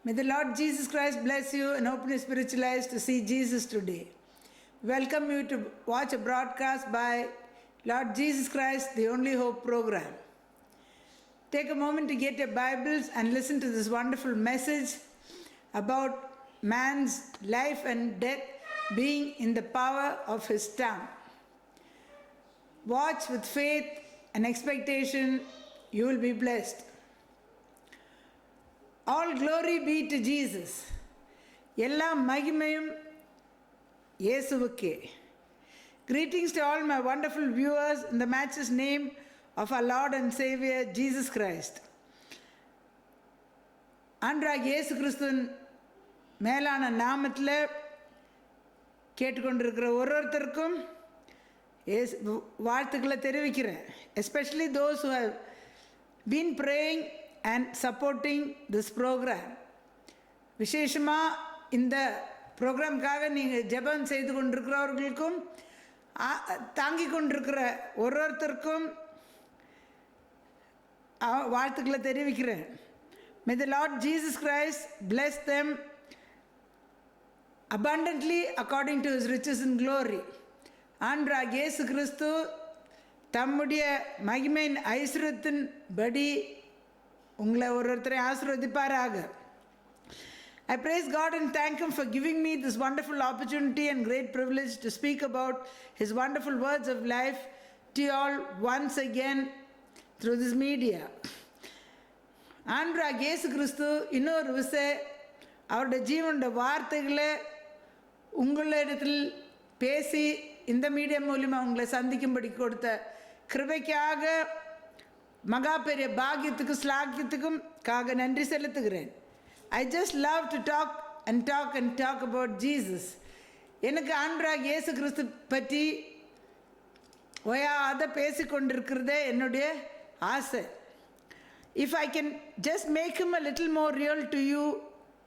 May the Lord Jesus Christ bless you and open your spiritual eyes to see Jesus today. Welcome you to watch a broadcast by Lord Jesus Christ, the Only Hope program. Take a moment to get your Bibles and listen to this wonderful message about man's life and death being in the power of his tongue. Watch with faith and expectation, you will be blessed. All glory be to Jesus. எல்லா மகிமையும் இயேசுவுக்கே. Greetings to all my wonderful viewers in the matchless name of our Lord and Savior Jesus Christ. ஆண்டவராகிய இயேசு கிறிஸ்துவின் மேலான நாமத்தில் கேட்டுக்கொண்டிருக்கிற ஒருத்தருக்கும் வாழ்த்துக்களை தெரிவிக்கிறேன். Especially those who have been praying and supporting this program. விசேஷமாக இந்த ப்ரோக்ராம்காக நீங்கள் ஜெபம் செய்து கொண்டிருக்கிறவர்களுக்கும் தாங்கி கொண்டிருக்கிற ஒருத்தருக்கும் வாழ்த்துக்களை தெரிவிக்கிறேன். May the Lord Jesus Christ bless them abundantly according to his riches and glory. ஆண்டவராகிய இயேசு கிறிஸ்து தம்முடைய மகிமையின் ஐஸ்வரியத்தின் படி உங்களை ஒருத்தரை ஆசீர்வதிப்பாராக. I praise God and thank Him for giving me this wonderful opportunity and great privilege to speak about His wonderful words of life to you all once again through this media. ஆண்டவராகிய இயேசு கிறிஸ்து இன்னொரு விஷயம் அவருடைய ஜீவனுடைய வார்த்தைகளை உங்களிடத்தில் பேசி இந்த மீடியா மூலிமா உங்களை சந்திக்கும்படி கொடுத்த கிருபைக்காக மகா பெரிய பாக்கியத்துக்கு ஸ்லாக்கியத்துக்கும் நன்றி செலுத்துகிறேன். I just love to talk about Jesus. எனக்கு ஆண்டவராகிய இயேசு கிறிஸ்து பற்றி ஓயாத பேசிக்கொண்டிருக்கிறதே என்னுடைய ஆசை. If I can just make him a little more real to you,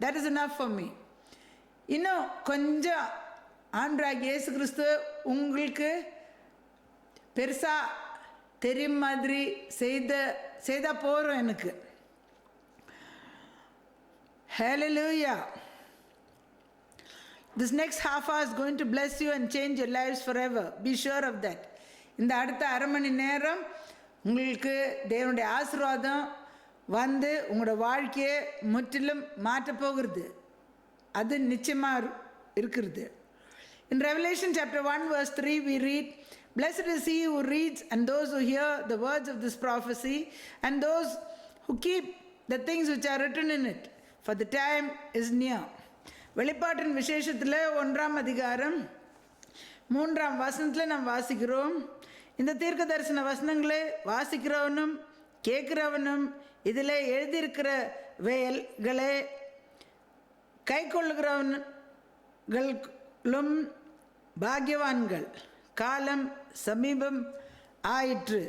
that is enough for me. இன்னும் கொஞ்சம் ஆண்டவராகிய இயேசு கிறிஸ்து உங்களுக்கு பெருசாக தெரியும் மாதிரி செய்தா போகிறோம் எனக்கு. Hallelujah. This next half hour is going to bless you and change your lives forever. Be sure of that. இந்த அடுத்த அரை மணி நேரம் உங்களுக்கு தேவனுடைய ஆசீர்வாதம் வந்து உங்களோட வாழ்க்கையை முற்றிலும் மாற்றப் போகிறது. அது நிச்சயமாக இருக்கிறது. In Revelation chapter 1 verse 3 we read, "Blessed is he who reads and those who hear the words of this prophecy and those who keep the things which are written in it, for the time is near." வெளிப்பாட்டின் விசேஷத்தில் 1ஆம் அதிகாரம் 3ஆம் வசனத்தில் நாம் வாசிக்கிறோம். இந்த தீர்க்க தரிசன வசனங்களை வாசிக்கிறவனும் கேட்கிறவனும் இதில் எழுதியிருக்கிறவைகளை கை கொள்ளுகிறவன்களும் பாக்யவான்கள், காலம் சமீபம் ஆயிற்று.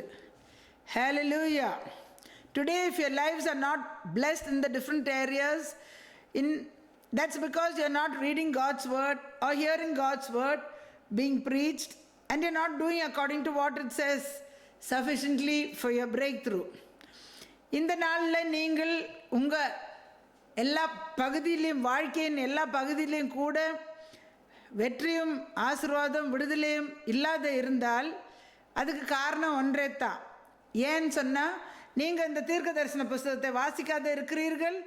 Hallelujah. Today if your lives are not blessed in the different areas, that's because you're not reading God's word or hearing God's word being preached and you're not doing according to what it says sufficiently for your breakthrough. இந்த நாளில் நீங்கள் உங்கள் எல்லா பகுதியிலையும் வாழ்க்கையின் எல்லா பகுதியிலையும் கூட வெற்றியும் ஆசீர்வாதம் விடுதலையும் இல்லாத இருந்தால் அதுக்கு காரணம் ஒன்றே தான். ஏன்னு சொன்னால் நீங்கள் இந்த தீர்க்க தரிசன புஸ்தகத்தை வாசிக்காத இருக்கிறீர்கள்,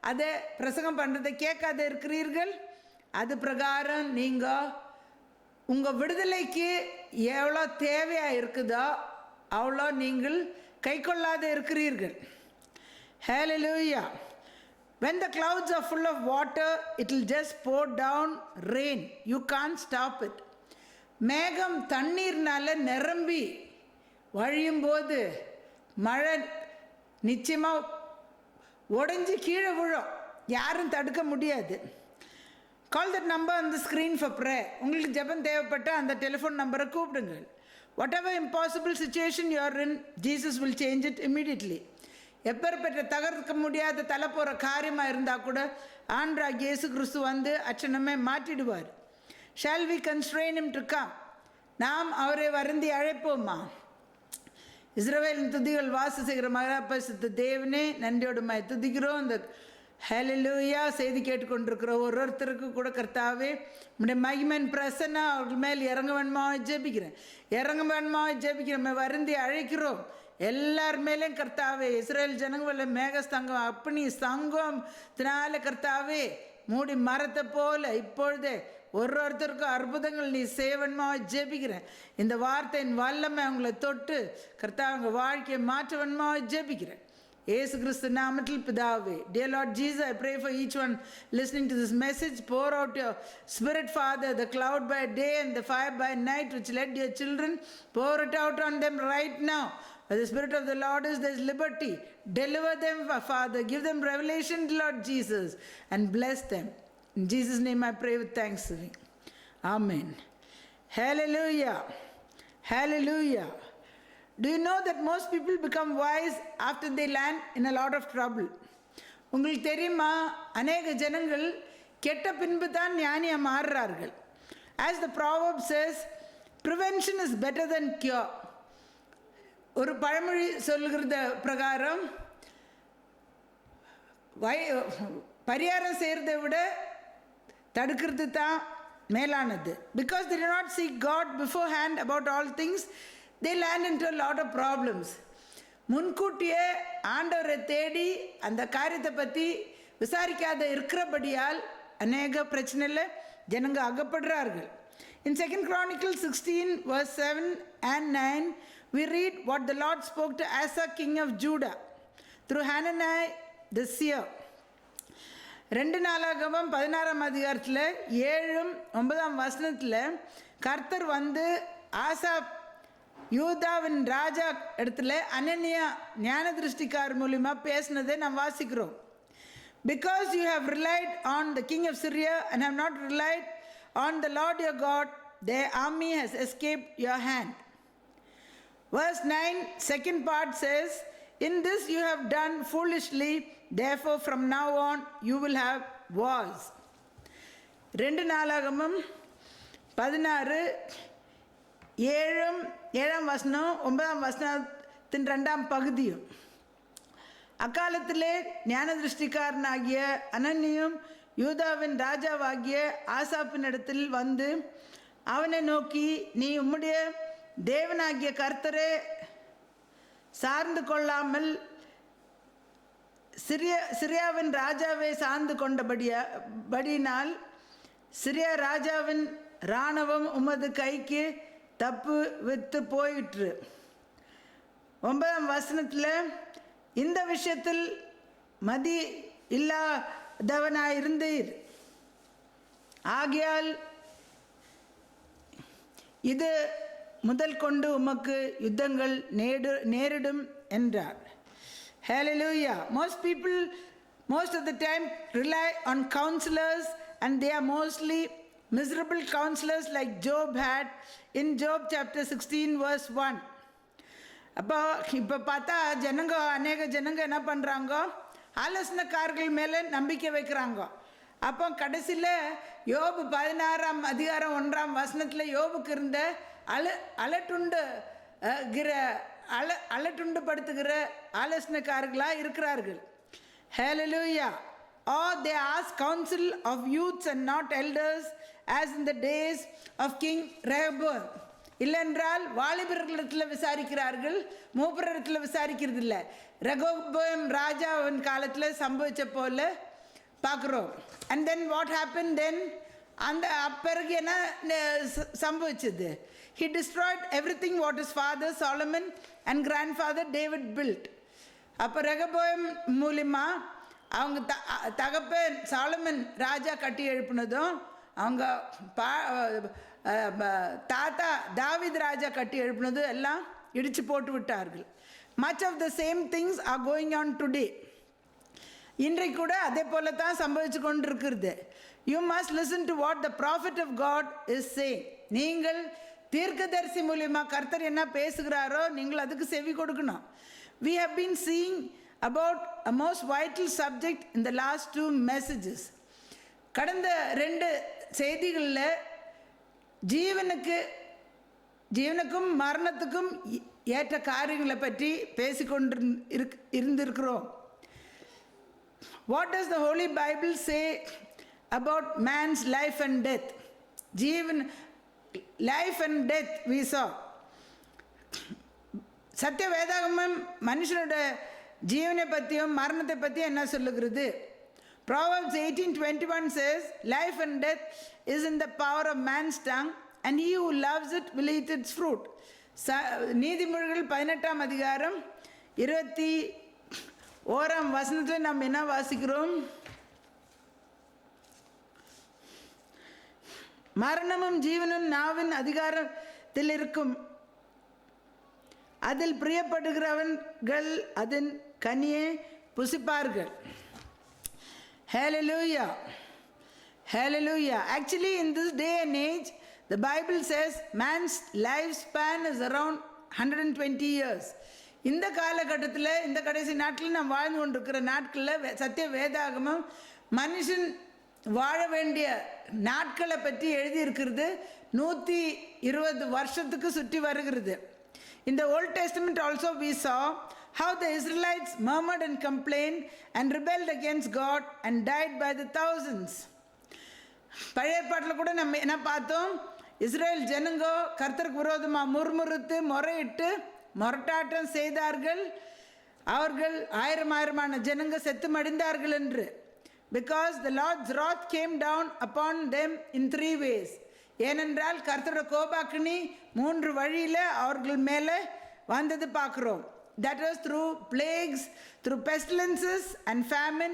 அதை பிரசங்கம் பண்ணுறதை கேட்காத இருக்கிறீர்கள். அது பிரகாரம் நீங்கள் உங்கள் விடுதலைக்கு எவ்வளோ தேவையாக இருக்குதோ அவ்வளோ நீங்கள் கை கொள்ளாத இருக்கிறீர்கள். Hallelujah. When the clouds are full of water, it will just pour down rain. You can't stop it. மேகம் தண்ணீர்னால நிரம்பி வழியும்போது மழை நிச்சயமாக உடைஞ்சி கீழே விழும், யாரும் தடுக்க முடியாது. Call that number on the screen for prayer. உங்களுக்கு ஜெபம் தேவைப்பட்டால் அந்த டெலிஃபோன் நம்பரை கூப்பிடுங்கள். Whatever impossible situation you are in, Jesus will change it immediately. எப்பேற்பட்ட தகர்க்க முடியாத தலை போகிற காரியமாக இருந்தால் கூட ஆண்டவராகிய இயேசு கிறிஸ்து வந்து அச்சனமே மாற்றிடுவார். Shall we constrain him to come? நாம் அவரை வருந்தி அழைப்போமா? இஸ்ரவேலின் துதிகள் வாச செய்கிற மகாபரிசுத்த தேவனே, நன்றியோடுமாய் துதிக்கிறோம். இந்த ஹல்லேலூயா. செய்தி கேட்டுக்கொண்டிருக்கிற ஒருத்தருக்கு கூட கர்த்தாவே உம்முடைய மகிமையின் பிரசன்னம் அவர்கள் மேல் இறங்க வேணுமா ஜெபிக்கிறேன். இறங்க வேணுமா ஜெபிக்கிறோம். வருந்தி அழைக்கிறோம் எல்லார் மேலேயும் கர்த்தாவே. இஸ்ரேல் ஜனங்கள மேகஸ்தங்கம் அப்பனி சங்கத்தினால கர்த்தாவே மூடி மரத்தை போல இப்பொழுதே ஒருத்தருக்கும் அற்புதங்கள் நீ சேவன்மா ஜெபிக்கிறேன். இந்த வார்த்தையின் வல்லமை அவங்களை தொட்டு கர்த்தாவே அவங்க வாழ்க்கையை மாற்றவன்மா ஜெபிக்கிறேன். ஏசு கிறிஸ்து நாமத்தில் பிதாவே. Dear Lord Jesus, I pray for each one listening to this message. Pour out your Spirit, Father, the cloud by day and the fire by night, which led your children. Pour it out on them right now. Where the Spirit of the Lord is, there is liberty. Deliver them, Father. Give them revelation, Lord Jesus, and bless them. In Jesus' name I pray with thanksgiving. Amen. Hallelujah. Hallelujah. Do you know that most people become wise after they land in a lot of trouble? உங்களுக்கு தெரியுமா, அநேக ஜனங்கள் கெட்ட பின்பு தான் ஞானியாக மாறுறார்கள். As the proverb says, prevention is better than cure. ஒரு பழமொழி சொல்லுகிறத பிரகாரம் பரிகாரம் செய்கிறதை விட தடுக்கிறது தான் மேலானது. Because they do not seek God beforehand about all things, they land into a lot of problems. முன்கூட்டியே ஆண்டவரை தேடி அந்த காரியத்தை பற்றி விசாரிக்காத இருக்கிறபடியால் அநேக பிரச்சனையில் ஜனங்க அகப்படுறார்கள். In 2 Chronicles 16 verse 7 and 9 we read what the Lord spoke to Asa king of Judah through Hanani the seer. 2 நாளாகமம் 16ஆம் அதிகாரத்தில் 7-9 வசனத்தில் கர்த்தர் வந்து ஆசா யூதாவின் ராஜா இடத்துல அனனியா ஞான திருஷ்டிக்கார் மூலிமா பேசினதை நாம் வாசிக்கிறோம். Because you have relied on the king of Syria and have not relied on the Lord your God, their army has escaped your hand. Verse 9, second part says, in this you have done foolishly, therefore from now on you will have wars. 2 நாளாகமம் 16 7ஆம் வசனம் 9ஆம் வசனத்தின் 2ஆம் பகுதியும். அக்காலத்திலே ஞான திருஷ்டிக்காரனாகிய அனனியும் யூதாவின் ராஜாவாகிய ஆசாப்பினிடத்தில் வந்து அவனை நோக்கி, நீ உம்முடைய தேவனாகிய கர்த்தரே சார்ந்து கொள்ளாமல் சிரியாவின் ராஜாவை சார்ந்து கொண்டபடியினால் சிரியா ராஜாவின் இராணுவம் உமது கைக்கு தப்பு வித்து போயிற்று. 9ஆம் வசனத்தில் இந்த விஷயத்தில் மதி இல்லாதவனாயிருந்தீர், ஆகையால் இது முதல் கொண்டு உமக்கு யுத்தங்கள் நேரிடும் என்றார். Hallelujah. Most of the time rely on counselors, and they are mostly miserable counselors like Job had in Job chapter 16 verse 1. இப்போ பார்த்தா அநேக ஜனங்க என்ன பண்ணுறாங்க, ஆலோசனைக்காரர்கள் மேலே நம்பிக்கை வைக்கிறாங்க. அப்போ கடைசியில் யோபு 16ஆம் அதிகாரம் 1ஆம் வசனத்தில் யோபுக்கு இருந்த அலட்டுண்டுபடுத்துகிற ஆலோசனைக்காரர்களாக இருக்கிறார்கள். Hallelujah. Or they ask counsel of youths and not elders, as in the days of King Rehoboam. இல்லைன்றால் வாலிபர்களிடத்தில் விசாரிக்கிறார்கள், மூப்பரிடத்தில் விசாரிக்கிறது இல்லை. ரெகோபோம் ராஜாவின் காலத்தில் சம்பவித்த போல பார்க்குறோம். அண்ட் தென் வாட் ஹேப்பன் தென், அந்த பிறகு என்ன சம்பவிச்சது? He destroyed everything what his father Solomon and grandfather David built. அப்போ ரெகோபோம் மூலிமா அவங்க தகப்பன் சாலமன் ராஜா கட்டி எழுப்பினதும் அவங்க தாத்தா தாவீது ராஜா கட்டி எழுப்பினதும் எல்லாம் இடித்து போட்டு விட்டார்கள். Much of the same things are going on today. இன்றைக்கு கூட அதே போல தான் சம்பவிச்சு கொண்டிருக்கிறது. You must listen to what the prophet of God is saying. நீங்கள் தீர்க்கதரிசி மூலியமா கர்த்தர் என்ன பேசுகிறாரோ நீங்கள் அதுக்கு செவி கொடுக்கணும். We have been seeing about a most vital subject in the last 2 messages. கடந்த 2 செய்திகளில் ஜீவனுக்கும் மரணத்துக்கும் ஏற்ற காரியங்களை பற்றி பேசிக்கொண்டு இருந்திருக்கிறோம். What does the Holy Bible say about man's life and death? Jeevan, life and death we saw. சத்திய வேதாகமம் மனுஷனோட ஜீவனை பற்றியும் மரணத்தை பற்றியும் என்ன சொல்லுகிறது? Proverbs 18:21 says, life and death is in the power of man's tongue, and he who loves it will eat its fruit. நீதிமொழிகள் 18ஆம் அதிகாரம் 21ஆம் வசனத்தில் நாம் என்ன வாசிக்கிறோம்? மரணமும் ஜீவனும் நாவின் அதிகாரத்தில் இருக்கும், அதில் பிரியப்படுகிறவர்கள் அதன் கனியை புசிப்பார்கள். Hallelujah. Hallelujah. Actually, in this day and age, the Bible says man's lifespan is around 120 years. இந்த காலகட்டத்தில், இந்த கடைசி நாட்களில் நாம் வாழ்ந்து கொண்டிருக்கிற நாட்களில் சத்திய வேதாகமம் மனுஷன் வாழ வேண்டிய நாட்களை பற்றி எழுதியிருக்கிறது. 120 வருஷத்துக்கு சுற்றி வருகிறது. In the Old Testament also we saw how the Israelites murmured and complained and rebelled against God and died by the thousands. பழைய ஏற்பாட்டில் கூட நம்ம என்ன பார்த்தோம்? இஸ்ரேல் ஜனங்கோ கர்த்தருக்கு விரோதமாக முறுமுறுத்து முறையிட்டு மொரட்டாட்டம் செய்தார்கள். அவர்கள் ஆயிரமான ஜனங்க செத்து மடிந்தார்கள் என்று. Because the Lord's wrath came down upon them in 3 ways. ஏனென்றால் கர்த்தரோட கோபாக்கினி 3 வழியில் அவர்கள் மேலே வந்தது பார்க்குறோம். That was through plagues, through pestilences and famine.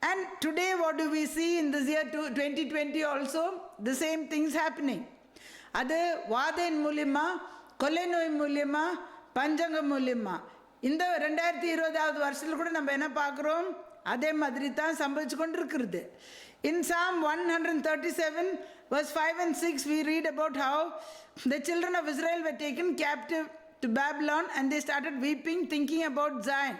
And today what do we see in this year 2020 also? The same things happening. அது வாதையின் மூலியமா, கொள்ளை நோய் மூலியமா, பஞ்சங்கம் மூலியமா. இந்த 2020ஆவது வருஷத்தில் கூட நம்ம என்ன பார்க்குறோம்? அதே மாதிரி தான் சம்பவிச்சு கொண்டிருக்கிறது. In Psalm 137 verse 5 and 6 we read about how the children of Israel were taken captive to Babylon and they started weeping thinking about Zion.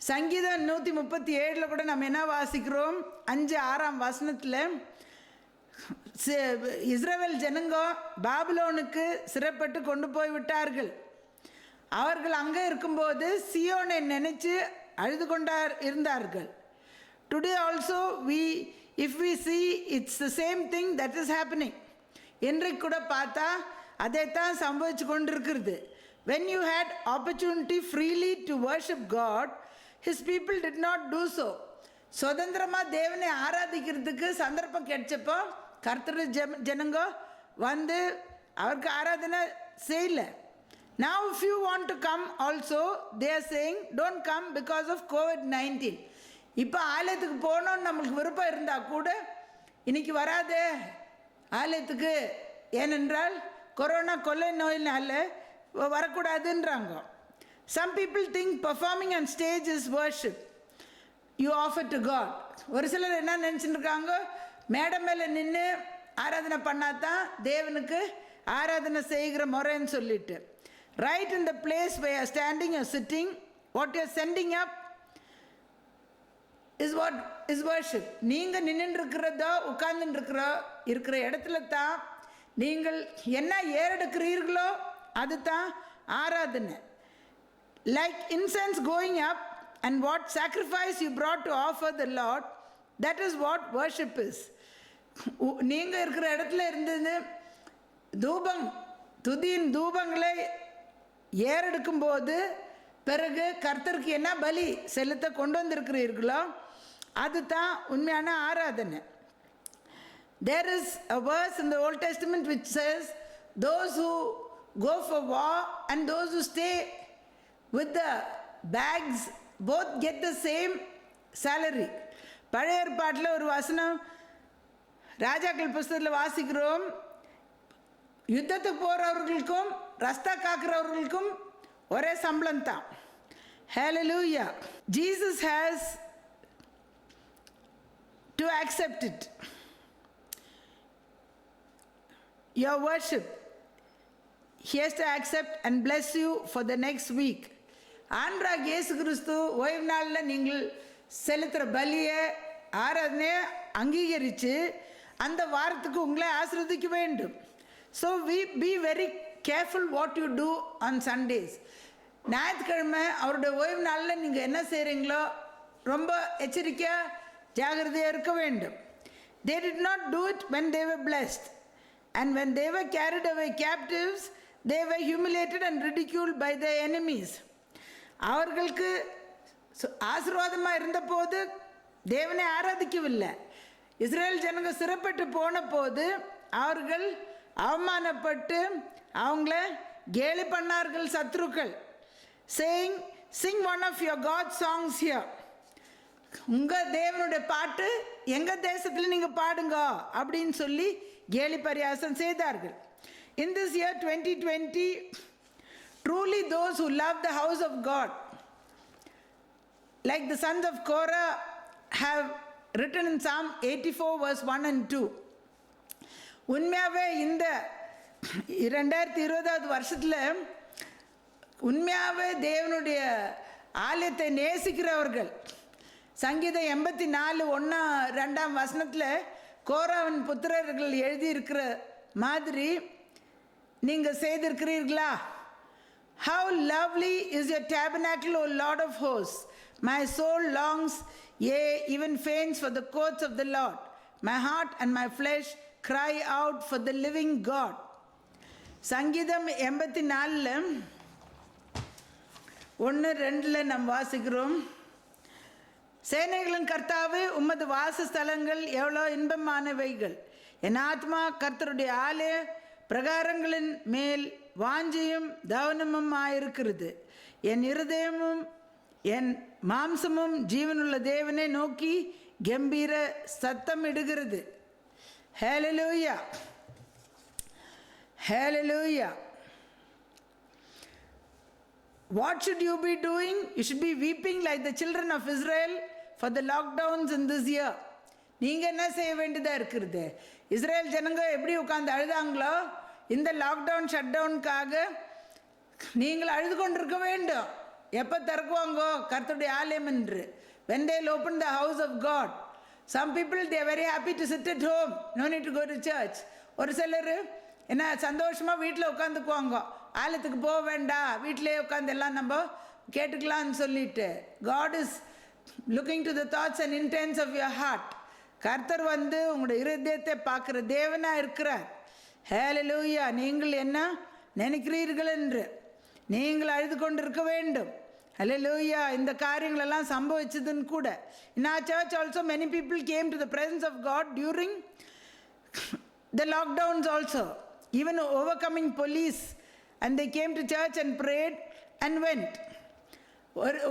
சங்கீதம் 137 கூட நம்ம என்ன வாசிக்கிறோம்? 5-6ஆம் வசனத்தில் இஸ்ரவேல் ஜனங்கோ பாபிலோனுக்கு சிறைப்பட்டு கொண்டு போய் விட்டார்கள். அவர்கள் அங்கே இருக்கும்போது சியோனை நினைச்சு அழுது கொண்டார் இருந்தார்கள். Today also if we see it's the same thing that is happening. இன்றைக்கு கூட பார்த்தா அதை தான் சம்பவிச்சு கொண்டிருக்கிறது. When you had opportunity freely to worship God, his people did not do so. சுதந்திரமாக தேவனை ஆராதிக்கிறதுக்கு சந்தர்ப்பம் கிடைச்சப்போ கர்த்தர் ஜனங்க வந்து அவருக்கு ஆராதனை செய்யல. Now if you want to come also, they are saying don't come because of COVID-19. இப்போ ஆலயத்துக்கு போகணுன்னு நம்மளுக்கு விருப்பம் இருந்தால் கூட இன்னைக்கு வராதே ஆலயத்துக்கு, ஏனென்றால் கொரோனா கொள்ளை நோயினால வரக்கூடாதுன்றாங்க. Some people think performing on stage is worship. You offer to God. ஒரு சிலர் என்ன நினச்சிருக்காங்க? மேடை மேலே நின்று ஆராதனை பண்ணாதான் தேவனுக்கு ஆராதனை செய்கிற முறைன்னு சொல்லிட்டு. Right in the place where you are standing or sitting, what you are sending up is what is worship. நீங்கள் நின்று இருக்கிறதோ உட்கார்ந்து இருக்கிற இடத்துல தான் நீங்கள் என்ன ஏறெடுக்கிறீர்களோ அது தான் ஆராதனை. Like incense going up and what sacrifice you brought to offer the Lord, that is what worship is. நீங்கள் இருக்கிற இடத்துல இருந்தது தூபம், துதியின் தூபங்களை ஏறெடுக்கும்போது பிறகு கர்த்தருக்கு என்ன பலி செலுத்த கொண்டு வந்திருக்கிறீர்களோ அதுதான் உண்மையான ஆராதனை. There is a verse in the Old Testament which says those who go for war and those who stay with the bags both get the same salary. பழைய ஏற்பாட்டில் ஒரு வசனம் ராஜாக்கள் புஸ்தகத்தில் வாசிக்கிறோம், யுத்தத்துக்கு போகிறவர்களுக்கும் ரஸ்தா காக்கிறவர்களுக்கும் ஒரே சம்பளம் தான். Hallelujah. Jesus has to accept it. Your worship, he has to accept and bless you for the next week. ஆண்டவராகிய இயேசு கிறிஸ்து ஓய்வு நாளில் நீங்கள் செலுத்துகிற பலியை ஆராதனையை அங்கீகரித்து அந்த வாரத்துக்கு உங்களை ஆசீர்வதிக்க வேண்டும். So we be very careful what you do on Sundays. ஞாயிற்றுக்கிழமை அவருடைய ஓய்வு நாளில் நீங்கள் என்ன செய்கிறீங்களோ ரொம்ப எச்சரிக்கையாக ஜாகிரதையாக இருக்க வேண்டும். They did not do it when they were blessed. And when they were carried away captives, they were humiliated and ridiculed by their enemies. அவர்களுக்கு ஆசீர்வாதமாக இருந்தபோது தேவனை ஆராதிக்கவில்லை. இஸ்ரேல் ஜனங்க சிறைப்பட்டு போன போது அவர்கள் அவமானப்பட்டு அவங்கள கேலி பண்ணார்கள் சத்ருக்கள். saying, sing one of your God songs here. உங்கள் தேவனுடைய பாட்டு எங்கள் தேசத்தில் நீங்கள் பாடுங்க அப்படின்னு சொல்லி கேலி பரியாசம் செய்தார்கள். In this year 2020, truly those who love the house of God, like the sons of Korah have written in Psalm 84 verse 1 and 2. உண்மையாகவே இந்த 2020 வருஷத்தில் உண்மையாகவே தேவனுடைய ஆலயத்தை நேசிக்கிறவர்கள் சங்கீதம் 84 1-2 வசனத்தில் கோராவின் புத்திரர்கள் எழுதியிருக்கிற மாதிரி நீங்கள் செய்திருக்கிறீர்களா? How lovely is your tabernacle, O Lord of hosts! My soul longs, yea, even faints for the courts of the Lord. My heart and my flesh cry out for the living God. சங்கீதம் 84 1-2 நாம் வாசிக்கிறோம். சேனைகளின் கர்த்தாவே, உமது வாசஸ்தலங்கள் எவ்வளோ இன்பமானவைகள். என் ஆத்மா கர்த்தருடைய ஆலய பிரகாரங்களின் மேல் வாஞ்சியும் தவனமும் ஆயிருக்கிறது. என் இருதயமும் என் மாம்சமும் ஜீவனுள்ள தேவனை நோக்கி கம்பீர சத்தம் இடுகிறது. ஹல்லேலூயா, ஹல்லேலூயா. What should you be doing? You should be weeping like the children of Israel for the lockdowns in this year. நீங்கள் என்ன செய்ய வேண்டியதாக இருக்கிறது? இஸ்ரேல் ஜனங்க எப்படி உட்காந்து அழுதாங்களோ இந்த லாக்டவுன் ஷட் டவுனுக்காக நீங்கள் அழுது கொண்டிருக்க வேண்டும். எப்போ திறக்குவாங்கோ கர்த்தருடைய ஆலயம் என்று? when they will open the house of God. Some people they are very happy to sit at home, no need to go to church. ஒரு சிலர் என்ன சந்தோஷமாக வீட்டில் உட்காந்துக்குவாங்க, ஆலயத்துக்கு போக வேண்டாம், வீட்டிலே உட்காந்து எல்லாம் நம்ம கேட்டுக்கலான்னு சொல்லிட்டு. God is looking to the thoughts and intents of your heart. கர்த்தர் வந்து உங்களுடைய இருதயத்தை பார்க்குற தேவனாக இருக்கிறார். ஹல்லேலூயா. நீங்கள் என்ன நினைக்கிறீர்கள் என்று நீங்கள் அழுது கொண்டு இருக்க வேண்டும். ஹல்லேலூயா. இந்த காரியங்களெல்லாம் சம்பவிச்சதுன்னு கூட. In our church also many people came to the presence of God during the lockdowns also, even overcoming police, and they came to church and prayed and went.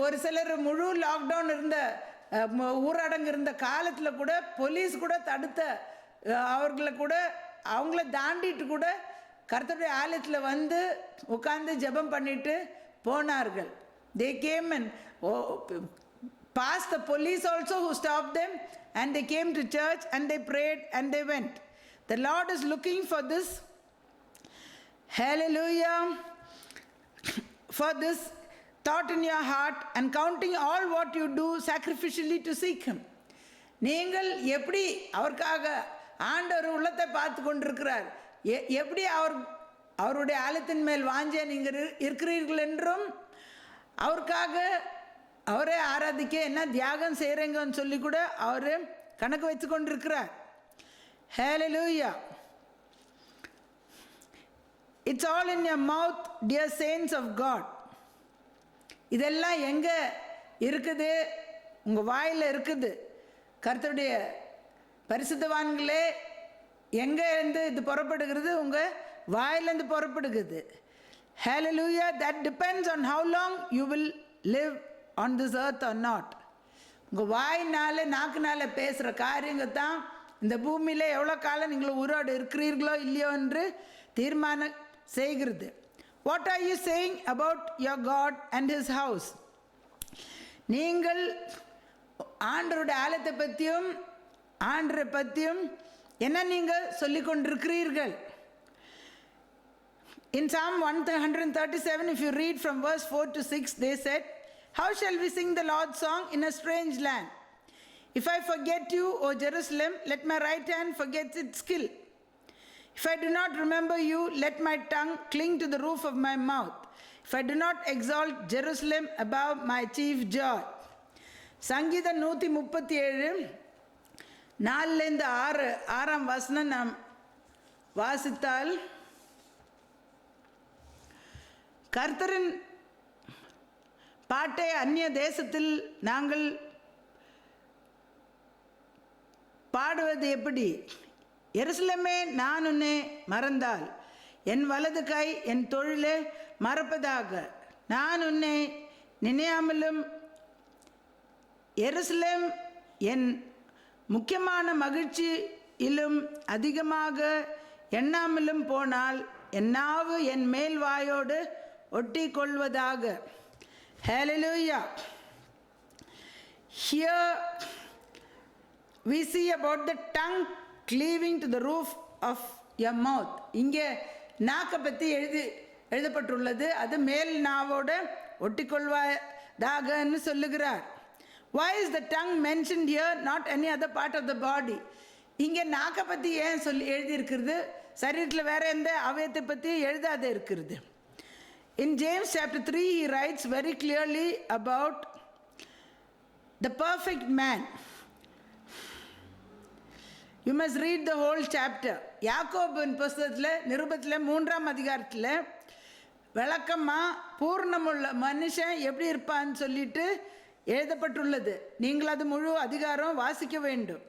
ஒரு சிலர் முழு லாக்டவுன் இருந்த ஊரடங்கு இருந்த காலத்தில் கூட போலீஸ் கூட தடுத்த அவர்களை கூட அவங்கள தாண்டிட்டு கூட கர்த்தருடைய ஆலயத்தில் வந்து உட்கார்ந்து ஜெபம் பண்ணிட்டு போனார்கள். They came and passed the police also who stopped them, and they came to church and they prayed and they went. The Lord is looking for this. Hallelujah. For this thought in your heart and counting all what you do sacrificially to seek Him. நீங்கள் எப்படி அவருக்காக ஆண்டவர் உள்ளத்தை பார்த்து கொண்டிருக்கிறார், எப்படி அவருடைய ஆலயத்தின் மேல் வாஞ்ச நீங்கள் இருக்கிறீர்கள் என்றும் அவருக்காக அவரே ஆராதிக்க என்ன தியாகம் செய்கிறேங்கன்னு சொல்லி கூட அவர் கணக்கு வச்சு கொண்டிருக்கிறார். Hallelujah. It's all in your mouth, dear saints of God. இதெல்லாம் எங்கே இருக்குது? உங்கள் வாயில் இருக்குது. கர்த்தருடைய பரிசுத்தவான்களே, எங்கே இருந்து இது புறப்படுகிறது? உங்கள் வாயிலேருந்து புறப்படுகிறது. Hallelujah. That depends on how long you will live on this earth or not. உங்கள் வாயினால நாக்குனால பேசுகிற காரியங்கள் தான் இந்த பூமியில் எவ்வளோ காலம் நீங்கள் உயிரோடு இருக்கிறீர்களோ இல்லையோ என்று தீர்மானம் செய்கிறது. What are you saying about your God and His house? நீங்கள் ஆண்டவருடைய ஆலயத்தை பற்றியும் ஆண்டரை பற்றியும் என்ன நீங்கள் சொல்லிக் கொண்டிருக்கிறீர்கள்? In Psalm 137, if you read from verse 4 to 6, they said, how shall we sing the Lord's song in a strange land? If I forget you, O Jerusalem, let my right hand forget its skill. If I do not remember you, let my tongue cling to the roof of my mouth. If I do not exalt Jerusalem above my chief joy. சங்கீதம் 137 4 6 வசனம் நாம் வாசித்தால், கர்த்தரின் பாட்டை அந்நிய தேசத்தில் நாங்கள் பாடுவது எப்படி? எருசலேமே, நான் உன்னை மறந்தால் என் வலது கை என் தொழிலை மறப்பதாக. நான் உன்னை நினையாமலும் எருசலேம் என் முக்கியமான மகிழ்ச்சியிலும் அதிகமாக எண்ணாமலும் போனால் என் நாவு என் மேல் வாயோடு ஒட்டி கொள்வதாக. Hallelujah. Here we see about the tongue cleaving to the roof of your mouth. இங்கே நாக்கை பற்றி எழுதப்பட்டுள்ளது. அது மேல் நாவோடு ஒட்டிக்கொள்வதாகன்னு சொல்லுகிறார். Why is the tongue mentioned here, not any other part of the body? இங்கே நாக்கை பற்றி ஏன் எழுதியிருக்கிறது? சரீரத்தில் வேற எந்த அவயத்தை பற்றி எழுதாத இருக்கிறது. In James chapter 3 he writes very clearly about the perfect man. You must read the whole chapter. யாக்கோபின் புஸ்தகத்தில் நிருபத்தில் 3ஆம் அதிகாரத்தில் விளக்கமாக பூர்ணமுள்ள மனுஷன் எப்படி இருப்பான்னு சொல்லிட்டு எழுதப்பட்டுள்ளது. நீங்கள் அது முழு அதிகாரம் வாசிக்க வேண்டும்.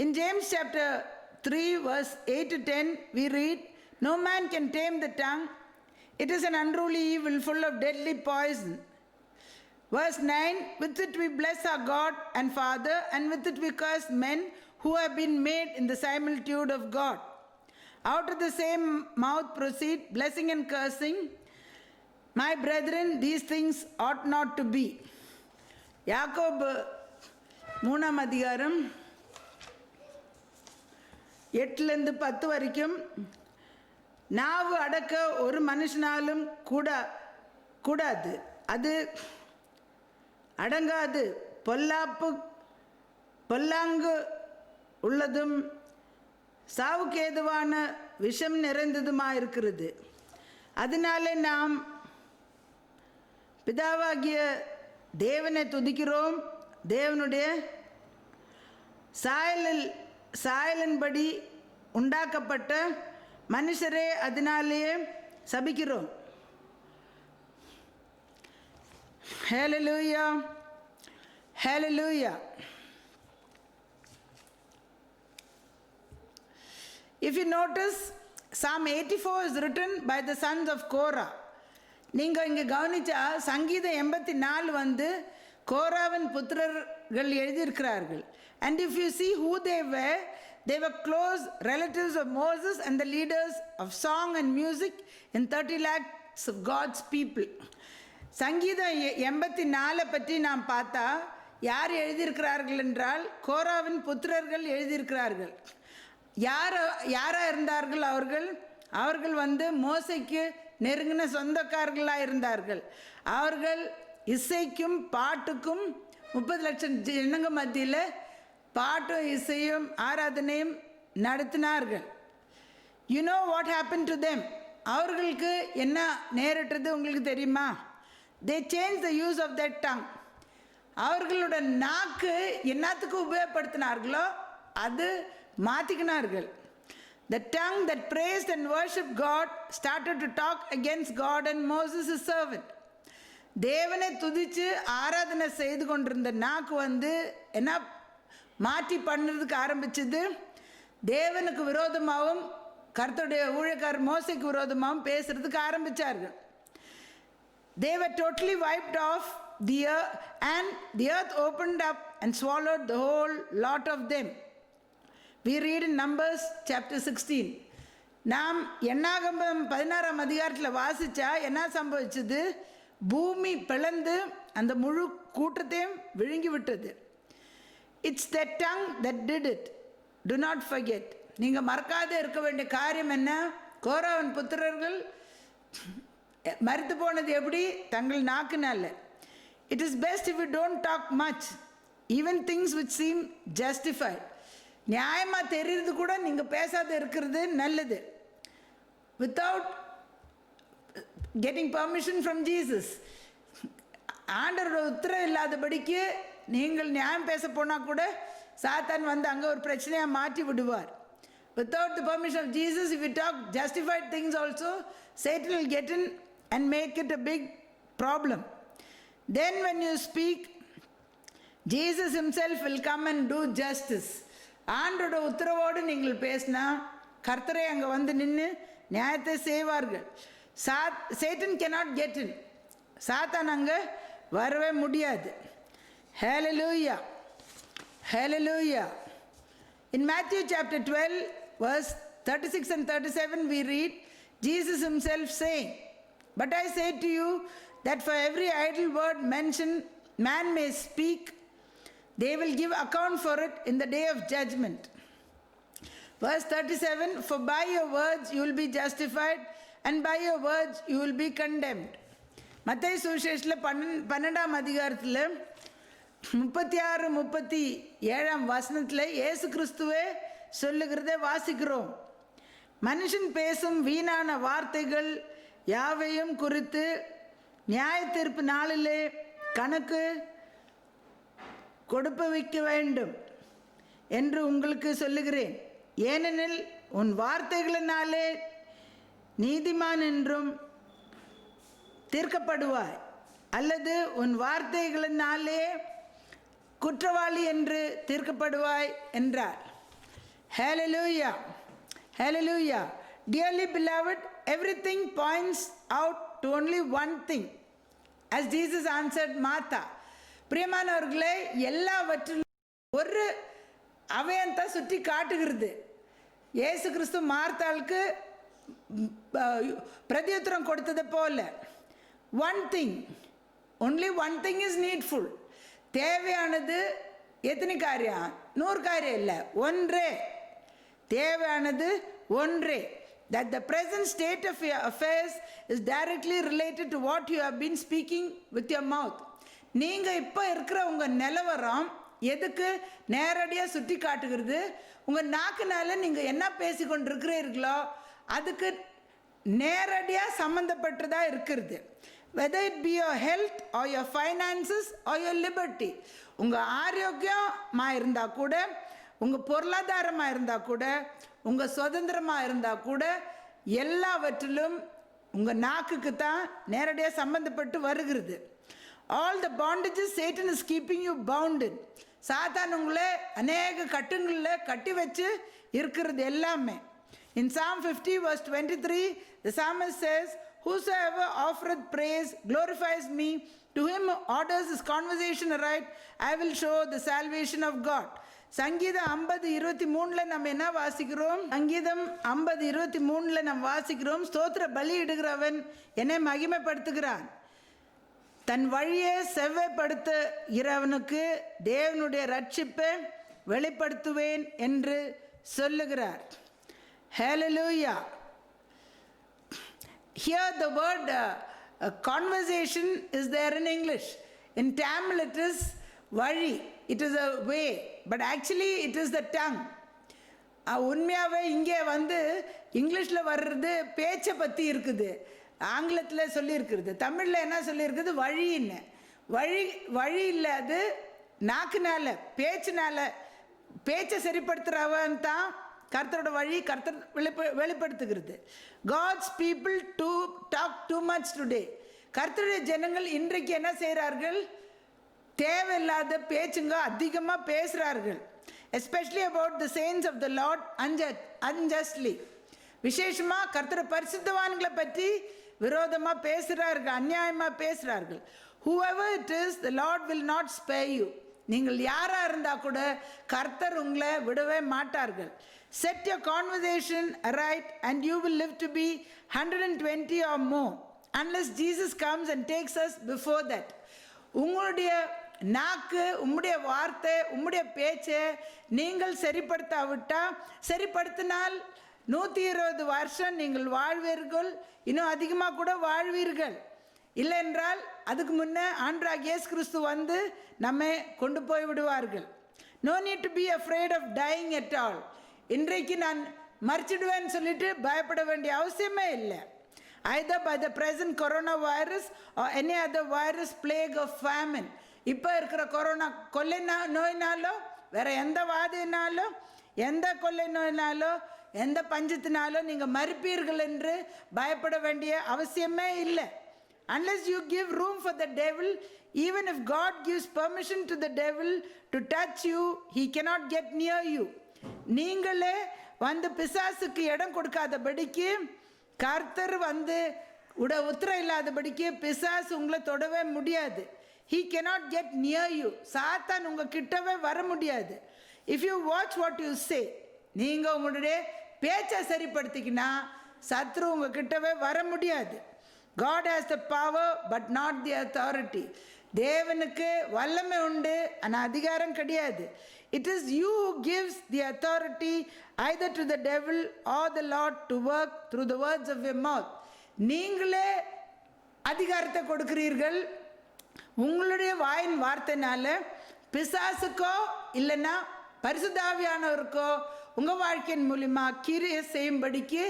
In James chapter 3 verse 8 to 10 we read, no man can tame the tongue. It is an unruly evil full of deadly poison. Verse 9, with it we bless our God and Father, and with it we curse men who have been made in the similitude of God. Out of the same mouth proceed blessing and cursing. My brethren, these things ought not to be. யாக்கோபு 3ஆம் அதிகாரம் 8-10 வரைக்கும், நாவு அடக்க ஒரு மனுஷனாலும் கூடாது, அது அடங்காது, பொல்லாங்கு உள்ளதும் சாவுக்கேதுவான விஷம் நிறைந்ததுமாக இருக்கிறது. அதனாலே நாம் பிதாவாகிய தேவனை துதிக்கிறோம். தேவனுடைய சாயலின்படி உண்டாக்கப்பட்ட மனுஷரே அதனாலேயே சபிக்கிறோம். ஹல்லேலூயா, ஹல்லேலூயா. If you notice, Psalm 84 is written by the sons of Korah. நீங்கள் இங்கே கவனிச்சா சங்கீதம் 84 வந்து கோராவின் புத்திரர்கள் எழுதியிருக்கிறார்கள். And if you see who they were close relatives of Moses and the leaders of song and music in 30 lakhs of God's people. சங்கீதம் 84 பற்றி நாம் பார்த்தா யார் எழுதியிருக்கிறார்கள் என்றால் கோராவின் புத்திரர்கள் எழுதியிருக்கிறார்கள். யாராக இருந்தார்கள் அவர்கள் வந்து மோசைக்கு நெருங்கின சொந்தக்காரர்களாக இருந்தார்கள். அவர்கள் இசைக்கும் பாட்டுக்கும் 30 லட்சம் ஜனங்க மத்தியில் பாட்டும் இசையும் ஆராதனையும் நடத்தினார்கள். You know what happened to them? அவர்களுக்கு என்ன நேரிட்டது உங்களுக்கு தெரியுமா? They changed the use of their tongue. அவர்களோட நாக்கு என்னத்துக்கு உபயோகப்படுத்தினார்களோ அது மாற்றிக்கினார்கள். The tongue that praised and worshipped God started to talk against God and Moses his servant. தேவனை துதித்து ஆராதனை செய்து கொண்டிருந்த நாக்கு வந்து என்ன மாற்றி பண்ணுறதுக்கு ஆரம்பிச்சது. தேவனுக்கு விரோதமாகவும் கர்த்தருடைய ஊழியக்காரர் மோசைக்கு விரோதமாகவும் பேசுறதுக்கு ஆரம்பித்தார்கள். They were totally wiped off the earth, and the earth opened up and swallowed the whole lot of them. We read in Numbers chapter 16. நாம் என்னாகமம் 16ஆம் அதிகாரத்தில் வாசித்தா என்ன சம்பவிச்சது? பூமி பிளந்து அந்த முழு கூட்டத்தையும் விழுங்கி விட்டது. It's the tongue that did it. Do not forget. நீங்கள் மறக்காതെ இருக்க வேண்டிய காரியம் என்ன? கோராவின் புத்திரர்கள் மரித்து போனது எப்படி? தங்கள் நாக்குனால. It is best if you don't talk much, even things which seem justified. நியாயமாக தெரியுறது கூட நீங்கள் பேசாத இருக்கிறது நல்லது. Without getting permission from Jesus. ஆண்டரோட உத்தரவு இல்லாதபடிக்கு நீங்கள் நியாயம் பேச போனால் கூட சாத்தான் வந்து அங்கே ஒரு பிரச்சனையாக மாற்றி விடுவார். Without the permission of Jesus, if you talk justified things also, Satan will get in and make it a big problem. Then when you speak, Jesus himself will come and do justice. ஆண்டோட உத்தரவோடு நீங்கள் பேசினா கர்த்தரை அங்கே வந்து நின்று நியாயத்தை செய்வார்கள். Satan cannot get in. சாத்தான் அங்கே வரவே முடியாது. Hallelujah. Hallelujah. In Matthew chapter 12, verse 36 and 37, we read Jesus himself saying, "But I say to you that for every idle word mentioned man may speak, they will give account for it in the day of judgment." Verse 37, "For by your words you will be justified, and by your words you will be condemned." மத்தேயு சுவிசேஷத்தில் 12ஆம் அதிகாரத்தில் 36-37 வசனத்தில் இயேசு கிறிஸ்துவே சொல்லுகிறதை வாசிக்கிறோம். மனுஷன் பேசும் வீணான வார்த்தைகள் யாவையும் குறித்து நியாய தீர்ப்பு நாளிலே கணக்கு கொடுப்பவிக்க வேண்டும் என்று உங்களுக்கு சொல்லுகிறேன். ஏனெனில் உன் வார்த்தைகளினாலே நீதிமான் என்றும் தீர்க்கப்படுவாய், அல்லது உன் வார்த்தைகளினாலே குற்றவாளி என்று தீர்க்கப்படுவாய் என்றார். Hallelujah. Hallelujah. Dearly beloved, everything points out to only one thing, as Jesus answered Martha. பிரியமானவர்களே, எல்லாவற்றிலும் ஒரு அவயத்தை சுற்றி காட்டுகிறது. இயேசு கிறிஸ்து மார்த்தாளுக்கு பிரதியுத்தரம் கொடுத்தது போல one thing, only one thing is needful. தேவையானது எத்தனை காரியம்? 100 காரியம் இல்லை, ஒன்றே. தேவையானது ஒன்றே. That the present state of your affairs is directly related to what you have been speaking with your mouth. நீங்கள் இப்போ இருக்கிற உங்கள் நிலவரம் எதுக்கு நேரடியாக சுட்டி காட்டுகிறது? உங்கள் நாக்குனால நீங்கள் என்ன பேசி கொண்டிருக்கிறீர்களோ அதுக்கு நேரடியாக சம்மந்தப்பட்டதாக இருக்கிறது. Whether it be your health or your finances or your liberty. உங்கள் ஆரோக்கியமாக இருந்தால் கூட, உங்கள் பொருளாதாரமாக இருந்தால் கூட, உங்கள் சுதந்திரமாக இருந்தால் கூட, எல்லாவற்றிலும் உங்கள் நாக்குக்கு தான் நேரடியாக சம்பந்தப்பட்டு வருகிறது. All the bondages Satan is keeping you bounded. சாத்தான் உங்களை அநேக கட்டுங்களில் கட்டி வச்சு இருக்கிறது எல்லாமே. In Psalm 50 verse 23, the psalmist says, "Whosoever offereth praise glorifies me. To him who orders his conversation aright, I will show the salvation of God." சங்கீதம் 50:23 நம்ம என்ன வாசிக்கிறோம்? சங்கீதம் 50:23 நம்ம வாசிக்கிறோம், ஸ்தோத்திர பலி இடுகிறவன் என்னை மகிமைப்படுத்துகிறான், தன் வழியை செவ்வைப்படுத்துகிறவனுக்கு தேவனுடைய ரட்சிப்பை வெளிப்படுத்துவேன் என்று சொல்லுகிறார். Hallelujah. Here the word conversation is there in English. In Tamil it is vazhi, it is a way, but actually it is the tongue. உண்மையாகவே இங்கே வந்து இங்கிலீஷில் வர்றது பேச்சை பற்றி இருக்குது, ஆங்கிலத்தில் சொல்லியிருக்கிறது. தமிழில் என்ன சொல்லியிருக்குது? வழின்னு. வழி இல்லை, அது நாக்குனால பேச்சுனால. பேச்சை சரிப்படுத்துகிறவன் தான் கர்த்தரோட வழி கர்த்தர் வெளிப்படுத்துகிறது. God's people talk too much today. கர்த்தருடைய ஜனங்கள் இன்றைக்கு என்ன செய்கிறார்கள்? தேவையில்லாத பேச்சுங்க அதிகமாக பேசுகிறார்கள். Especially about the saints of the Lord unjustly. விசேஷமாக கர்த்தர் பரிசுத்தவான்களை பற்றி விரோதமாக பேசுகிறார்கள், அநியாயமாக பேசுகிறார்கள். Whoever it is, the Lord will not spare you. நீங்கள் யாராக இருந்தால் கூட கர்த்தர் உங்களை விடவே மாட்டார்கள். Set your conversation right and you will live to be 120 or more, unless Jesus comes and takes us before that. உங்களுடைய நாக்கு, உம்முடைய வார்த்தை, உம்முடைய பேச்சை நீங்கள் சரிப்படுத்தினால் 120 வருஷம் நீங்கள் வாழ்வீர்கள், இன்னும் அதிகமாக கூட வாழ்வீர்கள். இல்லை என்றால் அதுக்கு முன்னே ஆண்டவராகிய இயேசு கிறிஸ்து வந்து நம்மை கொண்டு போய் விடுவார்கள். No need to be afraid of dying at all. இன்றைக்கு நான் மறிச்சிடுவேன்னு சொல்லிட்டு பயப்பட வேண்டிய அவசியமே இல்லை. Either by the present coronavirus or any other virus, plague or famine. இப்போ இருக்கிற கொரோனா கொள்ளை நோயினாலோ வேற எந்த வாதினாலோ எந்த கொள்ளை நோயினாலோ எந்த பஞ்சத்தினாலோ நீங்கள் மறிப்பீர்கள் என்று பயப்பட வேண்டிய அவசியமே இல்லை. Unless you give room for the devil, even if God gives permission to the devil to touch you, he cannot get near you. நீங்களே வந்து பிசாசுக்கு இடம் கொடுக்காதபடிக்கு, கர்த்தர் வந்து உத்தரவு இல்லாதபடிக்கு பிசாசு உங்களை தொடவே முடியாது. He cannot get near you. சாத்தான் உங்கள் கிட்டவே வர முடியாது. If you watch what you say, நீங்கள் உங்களுடைய பேச்சை சரிப்படுத்திக்கினா சத்ரு உங்கள் கிட்டவே வர முடியாது. God has the power but not the authority. தேவனுக்கு வல்லமை உண்டு ஆனால் அதிகாரம் கிடையாது. It is you who gives the authority either to the devil or the Lord to work through the words of your mouth. நீங்களே அதிகாரத்தை கொடுக்கிறீர்கள். உங்களுடைய வாயின் வார்த்தைனால பிசாசுக்கோ இல்லைன்னா பரிசுத்தாவியானவருக்கோ உங்கள் வாழ்க்கையின் மூலிமா கிரியை செய்யும்படிக்கு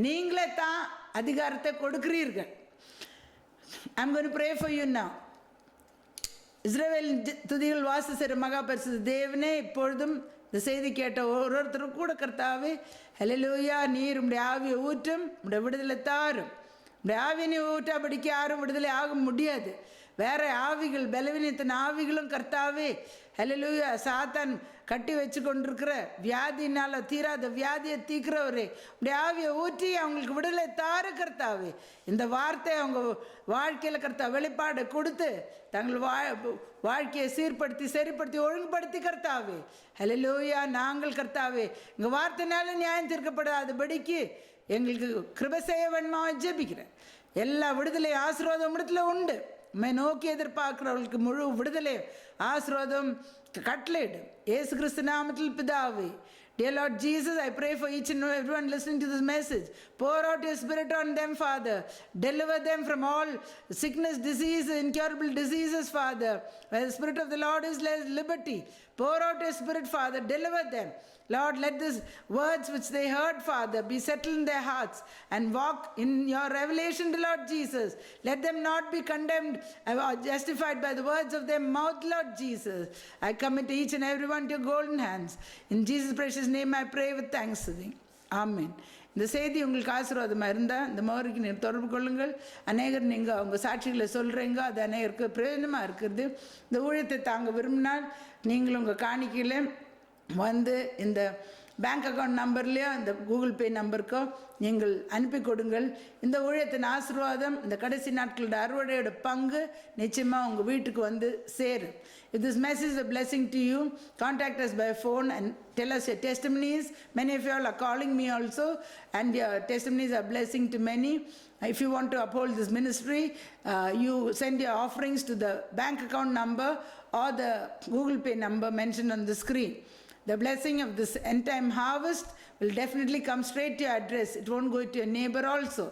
நீங்களே தான் அதிகாரத்தை கொடுக்கிறீர்கள். I'm going to pray for you now. இஸ்ரவேல் துதிகள் வாசிக்கிற மகா பரிசுத்த தேவனே, இப்பொழுதும் இந்த செய்தி கேட்ட ஒருத்தரும் கூட கர்த்தாவே, ஹல்லேலூயா, நீர் உம்முடைய ஆவியை ஊற்றும், உம்முடைய விடுதலை தாரும். உம்முடைய ஆவியை ஊற்றாபடிக்கு யாரும் விடுதலை ஆக முடியாது. வேற ஆவிகள், பலவீனத்தின் ஆவிகளும் கர்த்தாவே, ஹல்லேலூயா, சாத்தான் கட்டி வச்சு கொண்டிருக்கிற வியாதினால தீராத வியாதியை தீக்கிறவரே, உடைய ஆவியை ஊற்றி அவங்களுக்கு விடுதலை தாரு கர்த்தாவே. இந்த வார்த்தை அவங்க வாழ்க்கையில் கர்த்தா வெளிப்பாடு கொடுத்து தங்கள் வாழ்க்கையை சீர்படுத்தி சரிப்படுத்தி ஒழுங்குபடுத்தி கர்த்தாவே, ஹல்லேலூயா. நாங்கள் கர்த்தாவே எங்கள் வார்த்தைனால நியாயம் தீர்க்கப்படாதபடிக்கு எங்களுக்கு கிருபை செய்ய வேணுமா ஜெபிக்கிறேன். எல்லா விடுதலை ஆசீர்வாதம் இடத்துல உண்டு. உம்மை நோக்கி எதிர்பார்க்கிறவர்களுக்கு முழு விடுதலை ஆசீர்வாதம் கட்டளையிடும். இயேசு கிறிஸ்து நாமத்தில் பிதாவே. Dear Lord Jesus, I pray for each and everyone listening to this message. Pour out your Spirit on them, Father. Deliver them from all sickness, disease, incurable diseases, Father. Where the Spirit of the Lord is, there is liberty. Pour out your Spirit, Father. Deliver them. Lord, let these words which they heard, Father, be settled in their hearts and walk in your revelation, Lord Jesus. Let them not be condemned or justified by the words of their mouth, Lord Jesus. I commit each and everyone to your golden hands. In Jesus' precious name I pray with thanksgiving. Amen. இந்த செய்தி உங்களுக்கு ஆசீர்வாதமாக இருந்தால் இந்த மோருக்கு நீங்கள் தொடர்பு கொள்ளுங்கள். அநேகர் நீங்கள் அவங்க சாட்சிகளை சொல்கிறீங்க, அது அநேகருக்கு பிரயோஜனமாக இருக்கிறது. இந்த ஊழியத்தை தாங்க விரும்பினால் நீங்கள் உங்கள் காணிக்கையில் வந்து இந்த பேங்க் அக்கௌண்ட் நம்பர்லேயோ இந்த கூகுள் பே நம்பருக்கோ நீங்கள் அனுப்பி கொடுங்கள். இந்த ஊழியத்தின் ஆசீர்வாதம், இந்த கடைசி நாட்களோட அறுவடையோட பங்கு நிச்சயமாக உங்கள் வீட்டுக்கு வந்து சேரும். If this message is a blessing to you, contact us by phone and tell us your testimonies. Many of you all are calling me also, and your testimonies are blessing to many. If you want to uphold this ministry, you send your offerings to the bank account number or the Google Pay number mentioned on the screen. The blessing of this end-time harvest will definitely come straight to your address. It won't go to your neighbor also.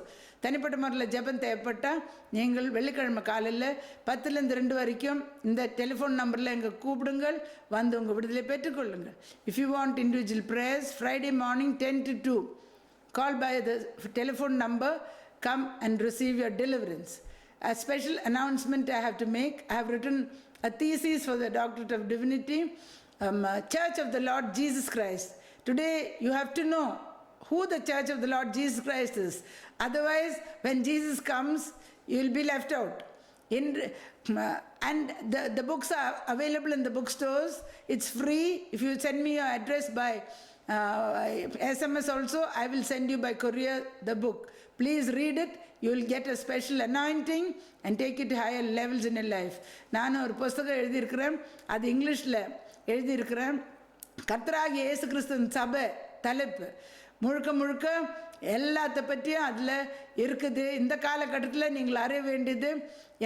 தனிப்பட்ட முறையில் ஜெபம் தேவைப்பட்டால் நீங்கள் வெள்ளிக்கிழமை காலையில் 10லேருந்து 2 வரைக்கும் இந்த telephone நம்பரில் எங்கள் கூப்பிடுங்கள், வந்து உங்கள் விடுதலை பெற்றுக்கொள்ளுங்கள். If you want individual prayers, Friday morning 10 to 2, call by the telephone number, come and receive your deliverance. A special announcement I have to make. I have written a thesis for the Doctorate of Divinity, Church of the Lord Jesus Christ. Today you have to know who the Church of the Lord Jesus Christ is. Otherwise, when Jesus comes, you will be left out. And the books are available in the bookstores. It's free. If you send me your address by SMS also, I will send you by courier the book. Please read it. You will get a special anointing and take it to higher levels in your life. நான் ஒரு புத்தகம் எழுதியிருக்கிறேன், அது இங்கிலீஷில் எழுதியிருக்கிறேன். கர்த்தராகிய இயேசு கிறிஸ்துவின் சபை தலைப்பு முழுக்க முழுக்க எல்லாத்த பற்றியும் அதில் இருக்குது. இந்த காலகட்டத்தில் நீங்கள் அறிய வேண்டியது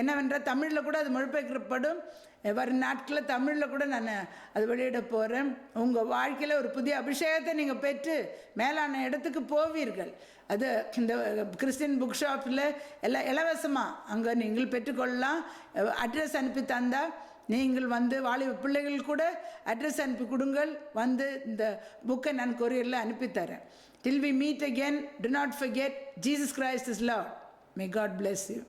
என்னவென்றால், தமிழில் கூட அது மொழிபெயர்க்கப்படும். வரும் நாட்களில் தமிழில் கூட நான் அது வெளியிட போகிறேன். உங்கள் வாழ்க்கையில் ஒரு புதிய அபிஷேகத்தை நீங்கள் பெற்று மேலான இடத்துக்கு போவீர்கள். அது இந்த கிறிஸ்டின் புக் ஷாப்பில் எல்லாம் இலவசமாக அங்கே நீங்கள் பெற்றுக்கொள்ளலாம். அட்ரஸ் அனுப்பி தந்தால் நீங்கள் வந்து வாலிப பிள்ளைகள் கூட அட்ரஸ் அனுப்பி கொடுங்கள், வந்து இந்த புக்கை நான் கொரியரில் அனுப்பித்தரேன். Till we meet again, do not forget Jesus Christ is Lord. May God bless you.